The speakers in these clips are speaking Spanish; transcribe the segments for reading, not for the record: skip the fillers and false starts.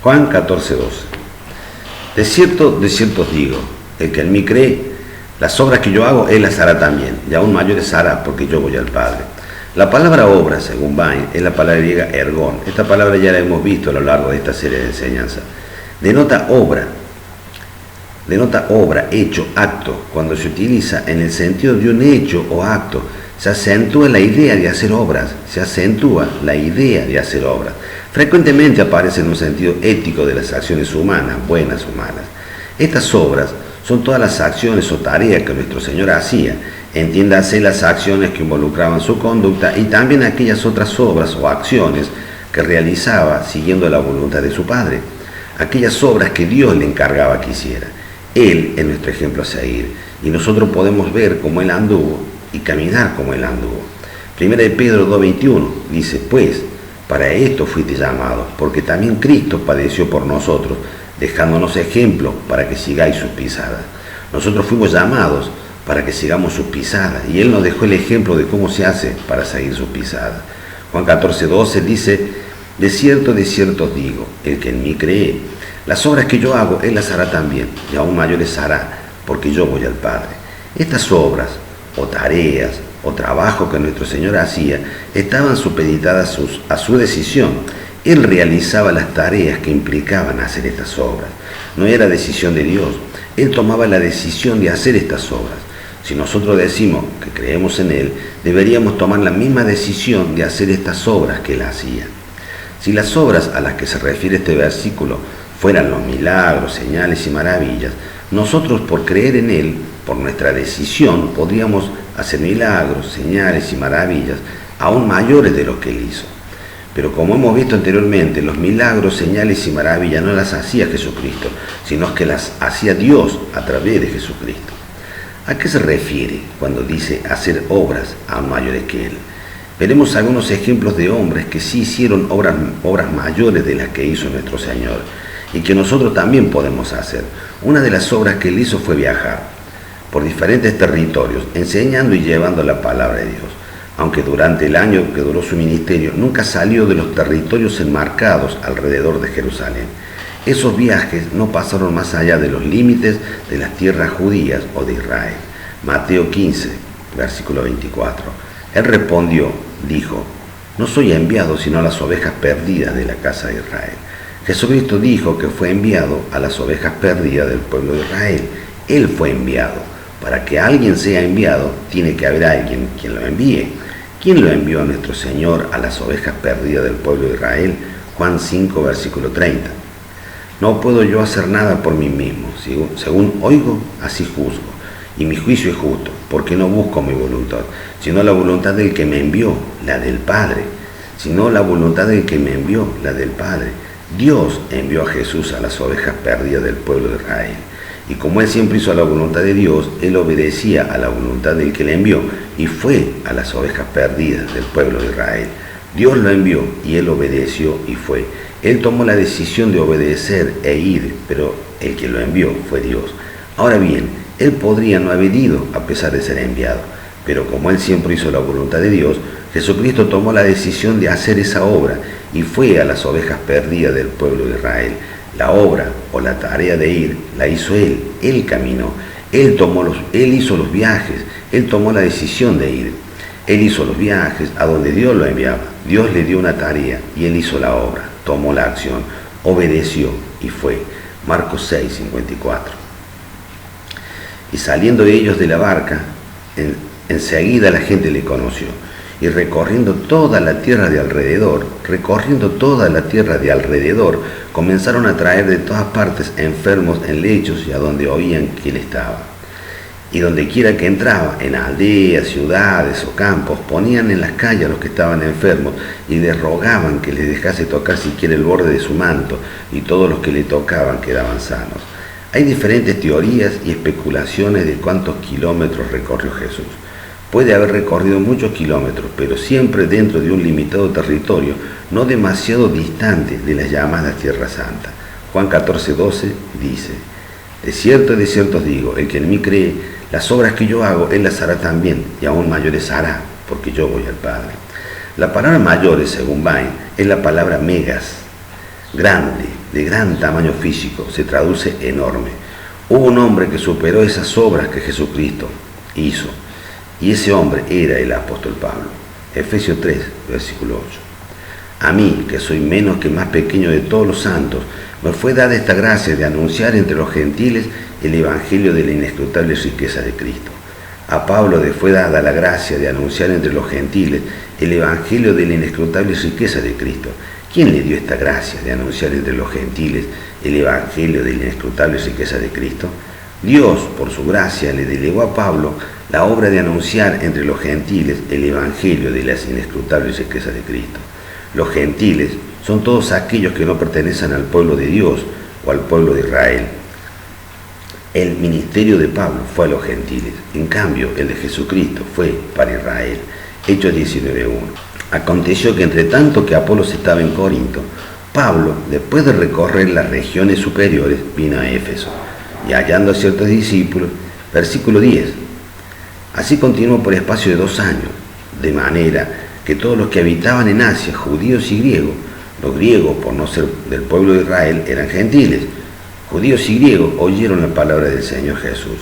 Juan 14:12. De cierto os digo, el que en mí cree, las obras que yo hago, él las hará también, y aún mayores hará, porque yo voy al Padre. La palabra obra, según Bain, es la palabra griega ergon. Esta palabra ya la hemos visto a lo largo de esta serie de enseñanzas. Denota obra, hecho, acto. Cuando se utiliza en el sentido de un hecho o acto, se acentúa la idea de hacer obras, Frecuentemente aparece en un sentido ético de las acciones humanas, buenas o malas. Estas obras son todas las acciones o tareas que nuestro Señor hacía, entiéndase las acciones que involucraban su conducta y también aquellas otras obras o acciones que realizaba siguiendo la voluntad de su Padre, aquellas obras que Dios le encargaba que hiciera. Él es nuestro ejemplo a seguir y nosotros podemos ver cómo Él anduvo y caminar como Él anduvo. 1 de Pedro 2:21 dice, pues, para esto fuiste llamados, porque también Cristo padeció por nosotros, dejándonos ejemplo para que sigáis sus pisadas. Nosotros fuimos llamados para que sigamos sus pisadas, y Él nos dejó el ejemplo de cómo se hace para seguir sus pisadas. Juan 14:12 dice, de cierto os digo, el que en mí cree, las obras que yo hago, Él las hará también, y aún mayores hará, porque yo voy al Padre. Estas obras, o tareas, o trabajo que nuestro Señor hacía, estaban supeditadas a su decisión. Él realizaba las tareas que implicaban hacer estas obras. No era decisión de Dios. Él tomaba la decisión de hacer estas obras. Si nosotros decimos que creemos en Él, deberíamos tomar la misma decisión de hacer estas obras que Él hacía. Si las obras a las que se refiere este versículo fueran los milagros, señales y maravillas, nosotros por creer en Él, por nuestra decisión, podríamos hacer milagros, señales y maravillas aún mayores de lo que Él hizo. Pero como hemos visto anteriormente, los milagros, señales y maravillas no las hacía Jesucristo, sino que las hacía Dios a través de Jesucristo. ¿A qué se refiere cuando dice hacer obras aún mayores que Él? Veremos algunos ejemplos de hombres que sí hicieron obras mayores de las que hizo nuestro Señor y que nosotros también podemos hacer. Una de las obras que Él hizo fue viajar por diferentes territorios, enseñando y llevando la palabra de Dios. Aunque durante el año que duró su ministerio, nunca salió de los territorios enmarcados alrededor de Jerusalén. Esos viajes no pasaron más allá de los límites de las tierras judías o de Israel. Mateo 15, versículo 24. Él respondió, dijo, no soy enviado sino a las ovejas perdidas de la casa de Israel. Jesucristo dijo que fue enviado a las ovejas perdidas del pueblo de Israel. Él fue enviado. Para que alguien sea enviado, tiene que haber alguien quien lo envíe. ¿Quién lo envió a nuestro Señor a las ovejas perdidas del pueblo de Israel? Juan 5, versículo 30. No puedo yo hacer nada por mí mismo. Según oigo, así juzgo. Y mi juicio es justo, porque no busco mi voluntad, sino la voluntad del que me envió, la del Padre. Dios envió a Jesús a las ovejas perdidas del pueblo de Israel. Y como Él siempre hizo la voluntad de Dios, Él obedecía a la voluntad del que le envió y fue a las ovejas perdidas del pueblo de Israel. Dios lo envió y Él obedeció y fue. Él tomó la decisión de obedecer e ir, pero el que lo envió fue Dios. Ahora bien, Él podría no haber ido a pesar de ser enviado, pero como Él siempre hizo la voluntad de Dios, Jesucristo tomó la decisión de hacer esa obra y fue a las ovejas perdidas del pueblo de Israel. La obra o la tarea de ir la hizo Él caminó, Él hizo los viajes, Él tomó la decisión de ir. Él hizo los viajes a donde Dios lo enviaba. Dios le dio una tarea y Él hizo la obra, tomó la acción, obedeció y fue. Marcos 6, 54. Y saliendo ellos de la barca, enseguida la gente le conoció. Y recorriendo toda la tierra de alrededor, comenzaron a traer de todas partes enfermos en lechos y a donde oían que Él estaba. Y donde quiera que entraba, en aldeas, ciudades o campos, ponían en las calles a los que estaban enfermos y les rogaban que les dejase tocar siquiera el borde de su manto, y todos los que le tocaban quedaban sanos. Hay diferentes teorías y especulaciones de cuántos kilómetros recorrió Jesús. Puede haber recorrido muchos kilómetros, pero siempre dentro de un limitado territorio, no demasiado distante de la llamada Tierra Santa. Juan 14:12 dice, de cierto os digo, el que en mí cree, las obras que yo hago, Él las hará también, y aún mayores hará, porque yo voy al Padre. La palabra mayores, según Bain, es la palabra megas. grande, de gran tamaño físico, se traduce enorme. Hubo un hombre que superó esas obras que Jesucristo hizo, y ese hombre era el apóstol Pablo. Efesios 3, versículo 8. A mí, que soy menos que más pequeño de todos los santos, me fue dada esta gracia de anunciar entre los gentiles el evangelio de la inescrutable riqueza de Cristo. A Pablo le fue dada la gracia de anunciar entre los gentiles el evangelio de la inescrutable riqueza de Cristo. ¿Quién le dio esta gracia de anunciar entre los gentiles el evangelio de la inescrutable riqueza de Cristo? Dios, por su gracia, le delegó a Pablo la obra de anunciar entre los gentiles el evangelio de las inescrutables riquezas de Cristo. Los gentiles son todos aquellos que no pertenecen al pueblo de Dios o al pueblo de Israel. El ministerio de Pablo fue a los gentiles, en cambio el de Jesucristo fue para Israel. Hechos 19:1. Aconteció que entre tanto que Apolos estaba en Corinto, Pablo, después de recorrer las regiones superiores, vino a Éfeso, y hallando a ciertos discípulos, versículo 10. Así continuó por espacio de 2 años, de manera que todos los que habitaban en Asia, judíos y griegos, los griegos, por no ser del pueblo de Israel, eran gentiles, judíos y griegos, oyeron la palabra del Señor Jesús,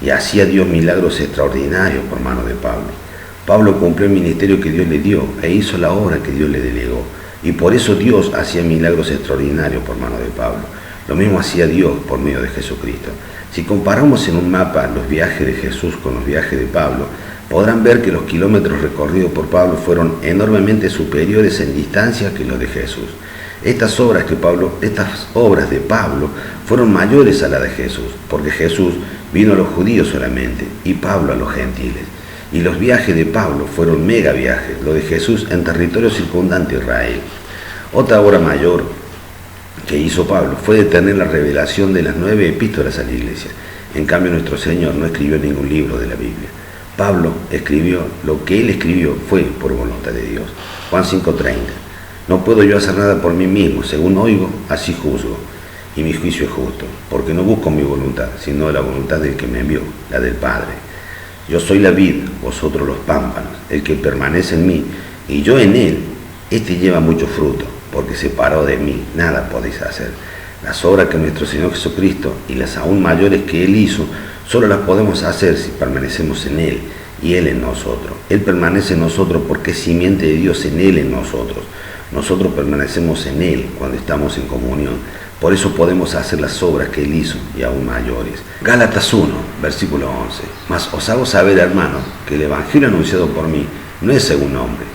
y hacía Dios milagros extraordinarios por mano de Pablo. Pablo cumplió el ministerio que Dios le dio e hizo la obra que Dios le delegó, y por eso Dios hacía milagros extraordinarios por mano de Pablo. Lo mismo hacía Dios por medio de Jesucristo. Si comparamos en un mapa los viajes de Jesús con los viajes de Pablo, podrán ver que los kilómetros recorridos por Pablo fueron enormemente superiores en distancia que los de Jesús. Estas obras de Pablo fueron mayores a las de Jesús, porque Jesús vino a los judíos solamente y Pablo a los gentiles. Y los viajes de Pablo fueron mega viajes, lo de Jesús en territorio circundante a Israel. Otra obra mayor que hizo Pablo fue detener la revelación de las 9 epístolas a la iglesia. En cambio, nuestro Señor no escribió ningún libro de la Biblia. Pablo escribió, lo que él escribió fue por voluntad de Dios. Juan 5:30. No puedo yo hacer nada por mí mismo, según oigo, así juzgo, y mi juicio es justo, porque no busco mi voluntad, sino la voluntad del que me envió, la del Padre. Yo soy la vid, vosotros los pámpanos. El que permanece en mí y yo en él, este lleva mucho fruto, porque separado de mí nada podéis hacer. Las obras que nuestro Señor Jesucristo y las aún mayores que Él hizo, solo las podemos hacer si permanecemos en Él y Él en nosotros. Él permanece en nosotros porque es simiente de Dios en Él en nosotros. Nosotros permanecemos en Él cuando estamos en comunión. Por eso podemos hacer las obras que Él hizo y aún mayores. Gálatas 1, versículo 11. Mas os hago saber, hermanos, que el evangelio anunciado por mí no es según hombre,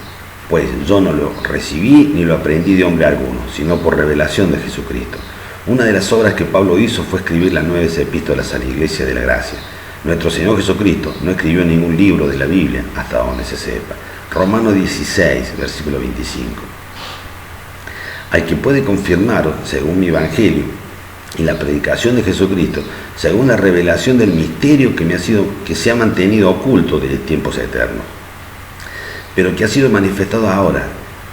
pues yo no lo recibí ni lo aprendí de hombre alguno, sino por revelación de Jesucristo. Una de las obras que Pablo hizo fue escribir las 9 epístolas a la Iglesia de la Gracia. Nuestro Señor Jesucristo no escribió ningún libro de la Biblia hasta donde se sepa. Romanos 16, versículo 25. Al que puede confirmar, según mi evangelio y la predicación de Jesucristo, según la revelación del misterio que se ha mantenido oculto desde tiempos eternos, pero que ha sido manifestado ahora,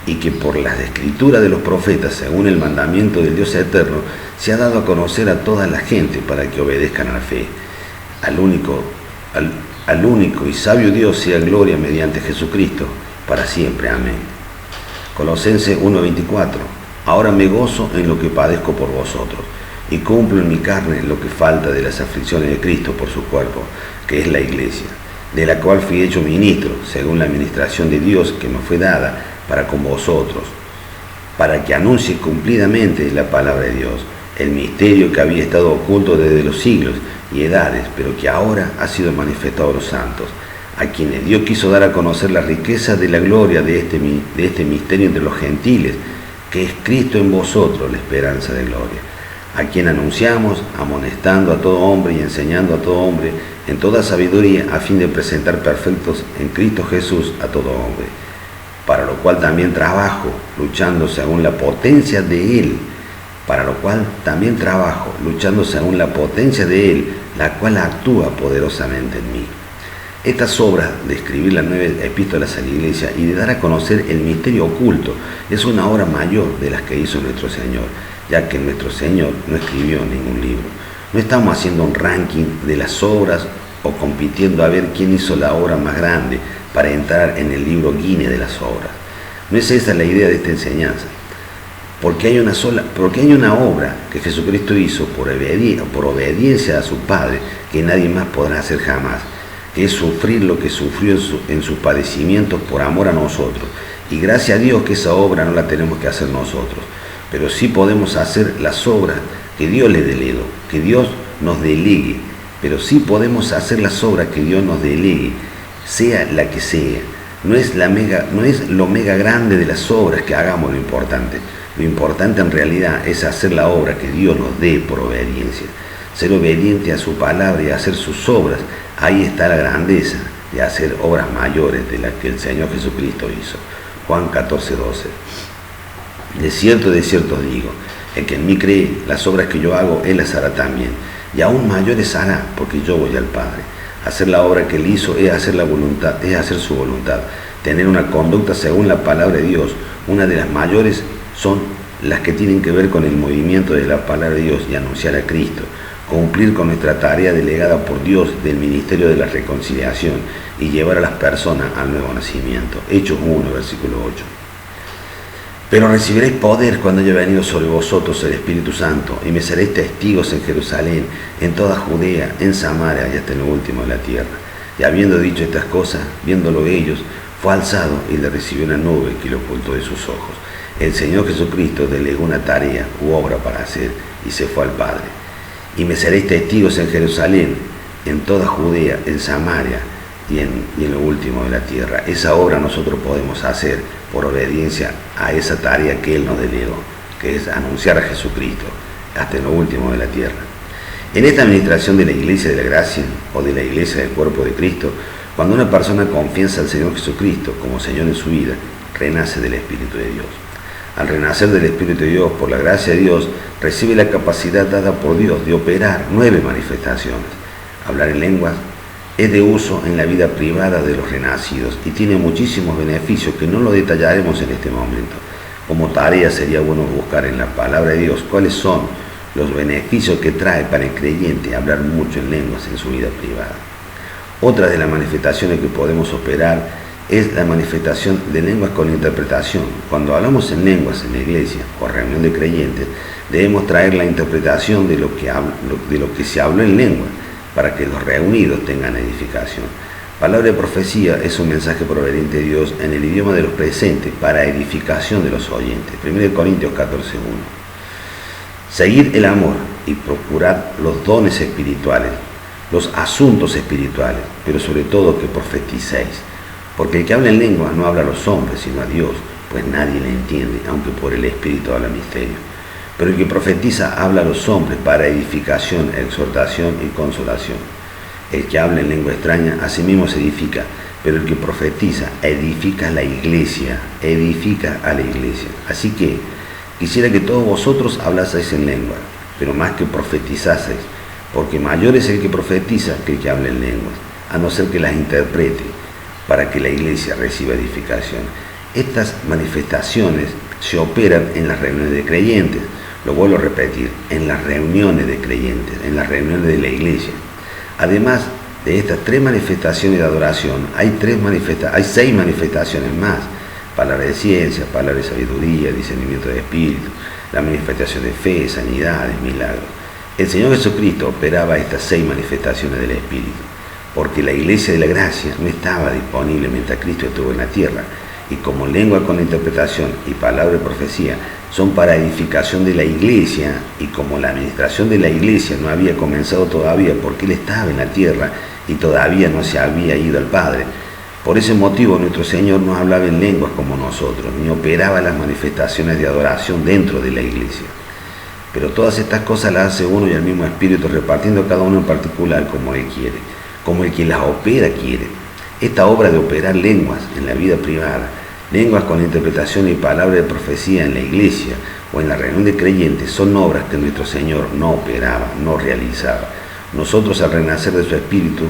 y que por las escrituras de los profetas, según el mandamiento del Dios eterno, se ha dado a conocer a toda la gente para que obedezcan a la fe. Al único y sabio Dios sea gloria mediante Jesucristo, para siempre. Amén. Colosenses 1:24. Ahora me gozo en lo que padezco por vosotros, y cumplo en mi carne lo que falta de las aflicciones de Cristo por su cuerpo, que es la iglesia, de la cual fui hecho ministro, según la administración de Dios que me fue dada para con vosotros, para que anuncie cumplidamente la palabra de Dios, el misterio que había estado oculto desde los siglos y edades, pero que ahora ha sido manifestado a los santos, a quienes Dios quiso dar a conocer la riqueza de la gloria de este misterio entre los gentiles, que es Cristo en vosotros, la esperanza de gloria, a quien anunciamos, amonestando a todo hombre y enseñando a todo hombre en toda sabiduría, a fin de presentar perfectos en Cristo Jesús a todo hombre, para lo cual también trabajo, luchando según la potencia de Él, la cual actúa poderosamente en mí. Estas obras de escribir las 9 epístolas a la iglesia y de dar a conocer el misterio oculto es una obra mayor de las que hizo nuestro Señor, ya que nuestro Señor no escribió ningún libro. No estamos haciendo un ranking de las obras o compitiendo a ver quién hizo la obra más grande para entrar en el libro Guinness de las obras. No es esa la idea de esta enseñanza. porque hay una obra que Jesucristo hizo por obediencia a su Padre, que nadie más podrá hacer jamás, que es sufrir lo que sufrió en sus padecimientos por amor a nosotros. Y gracias a Dios que esa obra no la tenemos que hacer nosotros, pero sí podemos hacer las obras que Dios le delegó, que Dios nos delegue, pero sí podemos hacer las obras que Dios nos delegue, sea la que sea. No es lo mega grande de las obras que hagamos lo importante. Lo importante en realidad es hacer la obra que Dios nos dé por obediencia. Ser obediente a su palabra y hacer sus obras. Ahí está la grandeza de hacer obras mayores de las que el Señor Jesucristo hizo. Juan 14:12. De cierto os digo, el que en mí cree, las obras que yo hago, él las hará también. Y aún mayores hará, porque yo voy al Padre. Hacer la obra que él hizo es hacer su voluntad. Tener una conducta según la palabra de Dios. Una de las mayores son las que tienen que ver con el movimiento de la palabra de Dios y anunciar a Cristo. Cumplir con nuestra tarea delegada por Dios del ministerio de la reconciliación y llevar a las personas al nuevo nacimiento. Hechos 1, versículo 8. Pero recibiréis poder cuando haya venido sobre vosotros el Espíritu Santo, y me seréis testigos en Jerusalén, en toda Judea, en Samaria y hasta en lo último de la tierra. Y habiendo dicho estas cosas, viéndolo ellos, fue alzado y le recibió una nube que lo ocultó de sus ojos. El Señor Jesucristo delegó una tarea u obra para hacer y se fue al Padre. Y me seréis testigos en Jerusalén, en toda Judea, en Samaria y en lo último de la tierra. Esa obra nosotros podemos hacer por obediencia a esa tarea que Él nos delegó, que es anunciar a Jesucristo hasta en lo último de la tierra. En esta administración de la Iglesia de la Gracia o de la Iglesia del Cuerpo de Cristo, cuando una persona confiesa al Señor Jesucristo como Señor en su vida, renace del Espíritu de Dios. Al renacer del Espíritu de Dios, por la gracia de Dios, recibe la capacidad dada por Dios de operar 9 manifestaciones. Hablar en lenguas es de uso en la vida privada de los renacidos y tiene muchísimos beneficios que no lo detallaremos en este momento. Como tarea sería bueno buscar en la palabra de Dios cuáles son los beneficios que trae para el creyente hablar mucho en lenguas en su vida privada. Otra de las manifestaciones que podemos operar es la manifestación de lenguas con interpretación. Cuando hablamos en lenguas en la iglesia o reunión de creyentes, debemos traer la interpretación de lo que se habló en lengua, para que los reunidos tengan edificación. Palabra de profecía es un mensaje proveniente de Dios en el idioma de los presentes para edificación de los oyentes. 1 Corintios 14:1. Seguir el amor y procurar los dones espirituales, los asuntos espirituales, pero sobre todo que profeticéis. Porque el que habla en lengua no habla a los hombres, sino a Dios, pues nadie le entiende, aunque por el Espíritu habla misterio. Pero el que profetiza habla a los hombres para edificación, exhortación y consolación. El que habla en lengua extraña, a sí mismo se edifica, pero el que profetiza edifica a la iglesia, Así que quisiera que todos vosotros hablaseis en lengua, pero más que profetizaseis, porque mayor es el que profetiza que el que habla en lenguas, a no ser que las interprete, para que la iglesia reciba edificación. Estas manifestaciones se operan en las reuniones de creyentes. Lo vuelvo a repetir, en las reuniones de creyentes, en las reuniones de la iglesia. Además de estas 3 manifestaciones de adoración, hay 6 manifestaciones más. Palabra de ciencia, palabra de sabiduría, discernimiento de espíritu, la manifestación de fe, sanidades, milagros. El Señor Jesucristo operaba estas 6 manifestaciones del Espíritu, porque la iglesia de la gracia no estaba disponible mientras Cristo estuvo en la tierra, y como lengua con interpretación y palabra de profecía son para edificación de la iglesia, y como la administración de la iglesia no había comenzado todavía porque Él estaba en la tierra y todavía no se había ido al Padre, por ese motivo nuestro Señor no hablaba en lenguas como nosotros, ni operaba las manifestaciones de adoración dentro de la iglesia. Pero todas estas cosas las hace uno y el mismo Espíritu, repartiendo cada uno en particular como Él quiere, como el que las opera quiere. Esta obra de operar lenguas en la vida privada, lenguas con interpretación y palabra de profecía en la iglesia o en la reunión de creyentes, son obras que nuestro Señor no operaba, no realizaba. Nosotros al renacer de su Espíritu,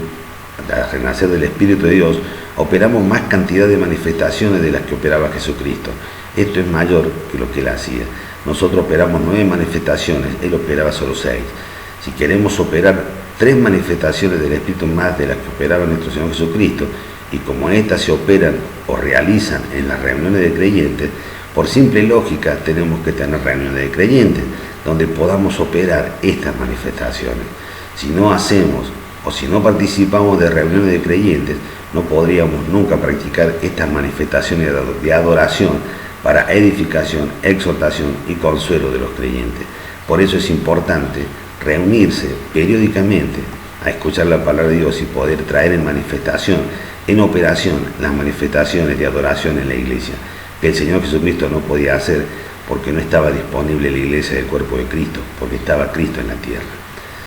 al renacer del Espíritu de Dios, operamos más cantidad de manifestaciones de las que operaba Jesucristo. Esto es mayor que lo que Él hacía. Nosotros operamos 9 manifestaciones, Él operaba solo 6. Si queremos operar 3 manifestaciones del Espíritu más de las que operaba nuestro Señor Jesucristo, y como estas se operan o realizan en las reuniones de creyentes, Por simple lógica tenemos que tener reuniones de creyentes donde podamos operar estas manifestaciones. Si no hacemos o si no participamos de reuniones de creyentes, no podríamos nunca practicar estas manifestaciones de adoración para edificación, exhortación y consuelo de los creyentes. Por eso es importante reunirse periódicamente a escuchar la palabra de Dios y poder traer en manifestación, en operación, las manifestaciones de adoración en la iglesia, que el Señor Jesucristo no podía hacer porque no estaba disponible la iglesia del cuerpo de Cristo, porque estaba Cristo en la tierra.